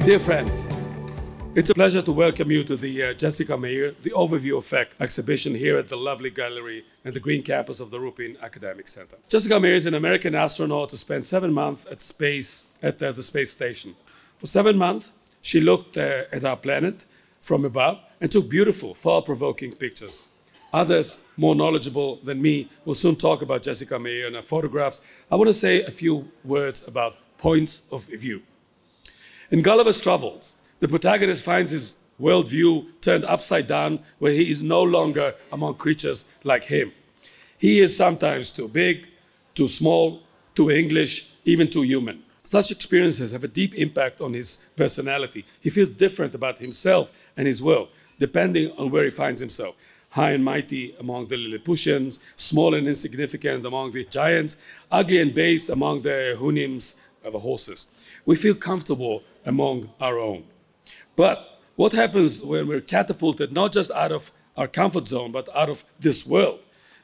Dear friends, it's a pleasure to welcome you to the Jessica Meir, the Overview Effect exhibition here at the lovely gallery and the green campus of the Ruppin Academic Center. Jessica Meir is an American astronaut who spent 7 months at the space station. For 7 months, she looked at our planet from above and took beautiful, thought-provoking pictures. Others, more knowledgeable than me, will soon talk about Jessica Meir and her photographs. I want to say a few words about points of view. In Gulliver's Travels, the protagonist finds his worldview turned upside down, where he is no longer among creatures like him. He is sometimes too big, too small, too English, even too human. Such experiences have a deep impact on his personality. He feels different about himself and his world, depending on where he finds himself. High and mighty among the Lilliputians, small and insignificant among the giants, ugly and base among the Hunims, the horses. We feel comfortable among our own. But what happens when we're catapulted not just out of our comfort zone, but out of this world?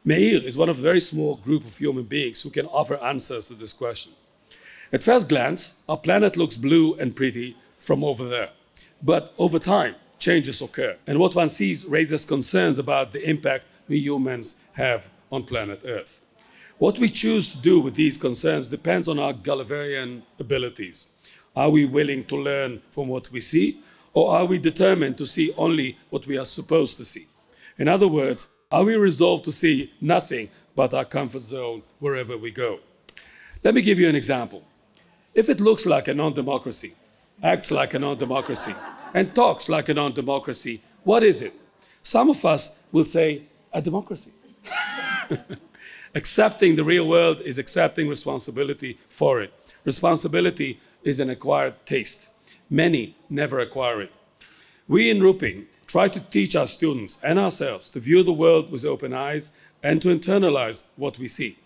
Meir is one of a very small group of human beings who can offer answers to this question. At first glance, our planet looks blue and pretty from over there. But over time, changes occur. And what one sees raises concerns about the impact we humans have on planet Earth. What we choose to do with these concerns depends on our Gulliverian abilities. Are we willing to learn from what we see, or are we determined to see only what we are supposed to see? In other words, are we resolved to see nothing but our comfort zone wherever we go? Let me give you an example. If it looks like a non-democracy, acts like a non-democracy, and talks like a non-democracy, what is it? Some of us will say, a democracy. Accepting the real world is accepting responsibility for it. Responsibility is an acquired taste. Many never acquire it. We in Ruppin try to teach our students and ourselves to view the world with open eyes and to internalize what we see.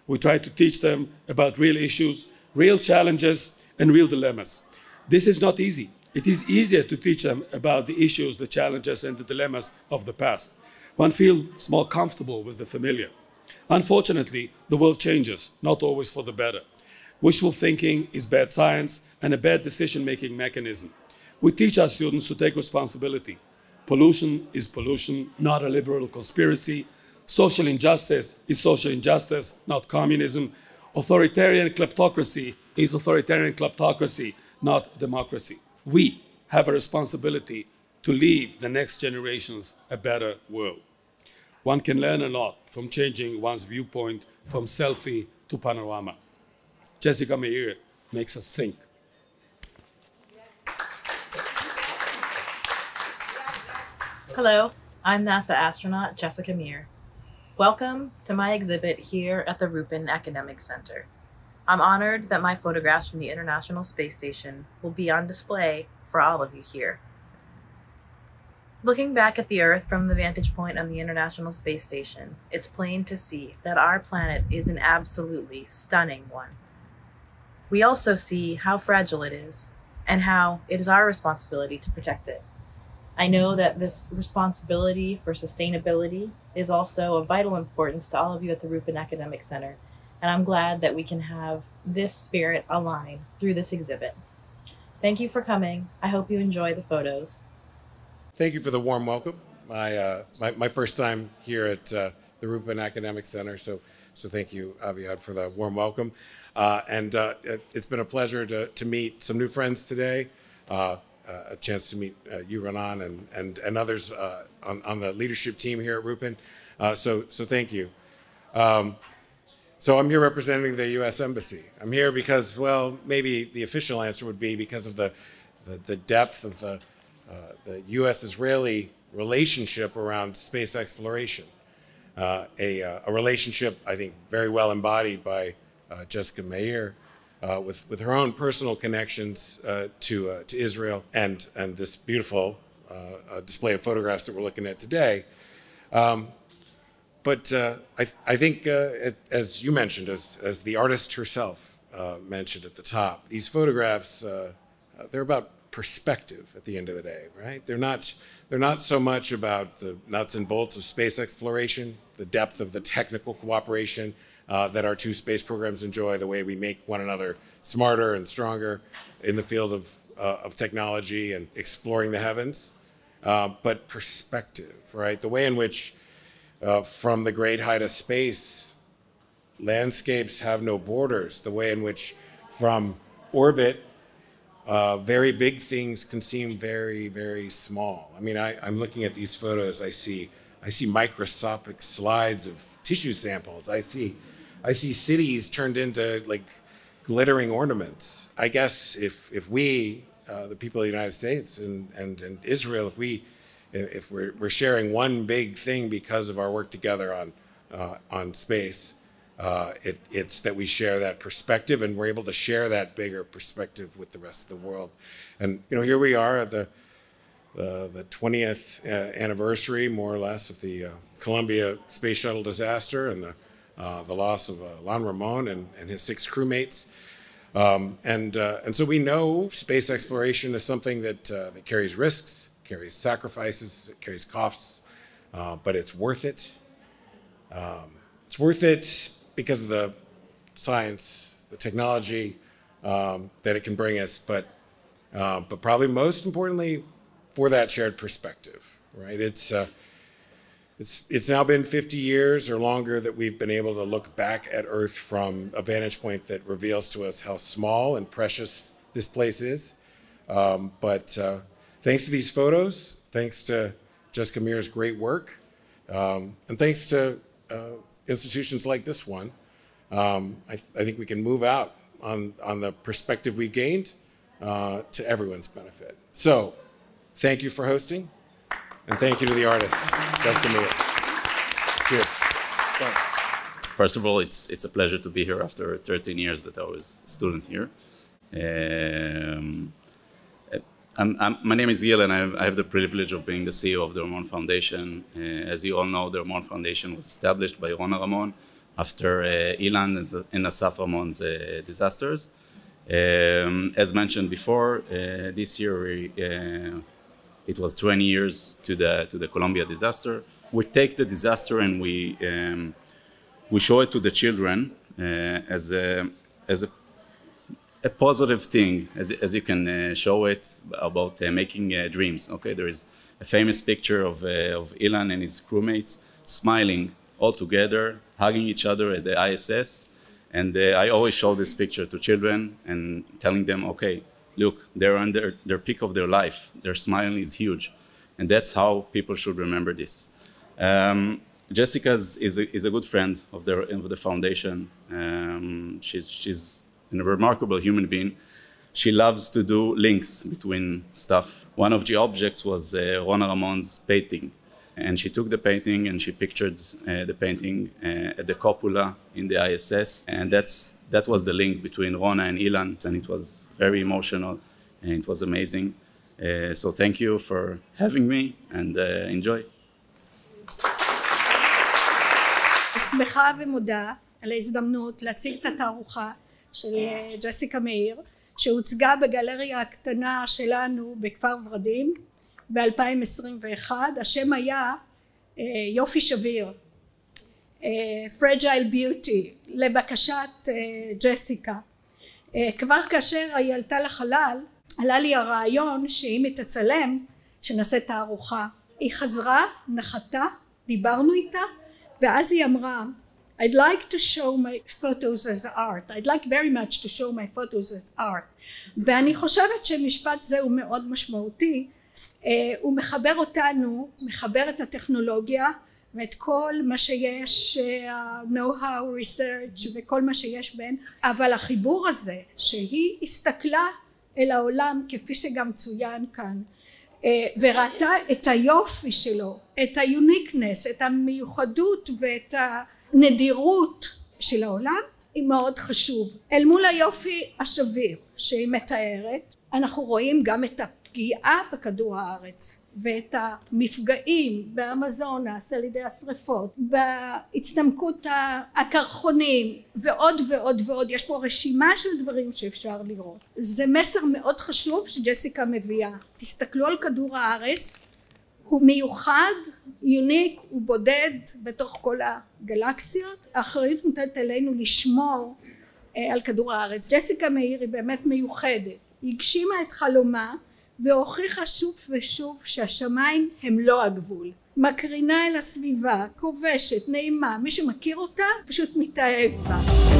We try to teach them about real issues, real challenges, and real dilemmas. This is not easy. It is easier to teach them about the issues, the challenges, and the dilemmas of the past. One feels more comfortable with the familiar. Unfortunately, the world changes, not always for the better. Wishful thinking is bad science and a bad decision-making mechanism. We teach our students to take responsibility. Pollution is pollution, not a liberal conspiracy. Social injustice is social injustice, not communism. Authoritarian kleptocracy is authoritarian kleptocracy, not democracy. We have a responsibility to leave the next generations a better world. One can learn a lot from changing one's viewpoint from selfie to panorama. Jessica Meir makes us think. Hello, I'm NASA astronaut Jessica Meir. Welcome to my exhibit here at the Ruppin Academic Center. I'm honored that my photographs from the International Space Station will be on display for all of you here. Looking back at the Earth from the vantage point on the International Space Station, it's plain to see that our planet is an absolutely stunning one. We also see how fragile it is and how it is our responsibility to protect it. I know that this responsibility for sustainability is also of vital importance to all of you at the Ruppin Academic Center, and I'm glad that we can have this spirit align through this exhibit. Thank you for coming. I hope you enjoy the photos. Thank you for the warm welcome. My first time here at the Ruppin Academic Center, so thank you, Aviad, for the warm welcome. It's been a pleasure to meet some new friends today, a chance to meet you, Ronan, and others on the leadership team here at Ruppin. So thank you. So I'm here representing the U.S. Embassy. I'm here because, well, maybe the official answer would be because of the depth of the U.S.-Israeli relationship around space exploration, a relationship I think very well embodied by Jessica Meir, with her own personal connections to Israel and this beautiful display of photographs that we're looking at today. But I think, as you mentioned, as the artist herself mentioned at the top, these photographs, they're about perspective at the end of the day, right? They're not so much about the nuts and bolts of space exploration, the depth of the technical cooperation that our two space programs enjoy, the way we make one another smarter and stronger in the field of technology and exploring the heavens, but perspective, right? The way in which from the great height of space, landscapes have no borders. The way in which from orbit, very big things can seem very, very small. I mean, I'm looking at these photos. I see microscopic slides of tissue samples. I see cities turned into like glittering ornaments. I guess if we, the people of the United States and Israel, if we're sharing one big thing because of our work together on space, it's that we share that perspective, and we're able to share that bigger perspective with the rest of the world. And here we are at the 20th anniversary, more or less, of the Columbia space shuttle disaster and the loss of Ramon and his 6 crewmates. And so we know space exploration is something that carries risks, carries sacrifices, it carries costs, but it's worth it. It's worth it because of the science, the technology that it can bring us, but probably most importantly, for that shared perspective, right? It's now been 50 years or longer that we've been able to look back at Earth from a vantage point that reveals to us how small and precious this place is. But thanks to these photos, thanks to Jessica Meir's great work, and thanks to institutions like this one, I think we can move out on the perspective we gained to everyone's benefit. So, thank you for hosting, and thank you to the artist, Jessica Meir. Cheers. First of all, it's a pleasure to be here after 13 years that I was a student here. My name is Gil, and I have the privilege of being the CEO of the Ramon Foundation. As you all know, the Ramon Foundation was established by Ramon after Ilan and Asaf Ramon's disasters. As mentioned before, this year it was 20 years to the Columbia disaster. We take the disaster and we show it to the children as a positive thing, as you can show it about making dreams. Okay, there is a famous picture of Ilan and his crewmates smiling all together, hugging each other at the ISS. And I always show this picture to children and telling them, okay, look, they're on their peak of their life. Their smile is huge. And that's how people should remember this. Jessica is a good friend of the foundation. She's a remarkable human being. She loves to do links between stuff. One of the objects was Rona Ramon's painting. And she took the painting and she pictured the painting at the cupola in the ISS. And that was the link between Rona and Ilan. And it was very emotional and it was amazing. So thank you for having me and enjoy. שמחה ומודה על ההזדמנות להציג את התערוכה של ג'סיקה מאיר שהוצגה בגלריה הקטנה שלנו בכפר ורדים ב-2021. השם היה יופי שביר, Fragile Beauty, לבקשת ג'סיקה. כבר כאשר היא עלתה לחלל עלה לי הרעיון שאם היא תצלם שנעשה תערוכה. היא חזרה, נחתה, דיברנו איתה ואז היא אמרה I'd like to show my photos as art. I'd like very much to show my photos as art. ואני חושבת שמשפט זה הוא מאוד משמעותי. הוא מחבר אותנו, מחבר את הטכנולוגיה ואת כל מה שיש, know-how, research וכל מה שיש בין, אבל החיבור הזה שהיא הסתכלה אל העולם כפי שגם צוין כאן, וראתה את היופי שלו, את היוניקנס, את המיוחדות ואת הנדירות של העולם, היא מאוד חשוב. אל מול היופי השביר שהיא מתארת, אנחנו רואים גם את הפגיעה בכדור הארץ ואת המפגעים באמזונס על ידי השריפות, בהצטמקות הקרחונים ועוד ועוד ועוד. יש פה רשימה של דברים שאפשר לראות. זה מסר מאוד חשוב שג'סיקה מביאה. תסתכלו על כדור הארץ, הוא מיוחד, יוניק, הוא בודד בתוך כל הגלקסיות. האחריות מוטלת עלינו לשמור על כדור הארץ. ג'סיקה מאיר היא באמת מיוחדת. הגשימה את חלומה והוכיחה שוב ושוב שהשמיים הם לא הגבול. מקרינה אל הסביבה, כובשת, נעימה, מי שמכיר אותה פשוט מתאהב בה.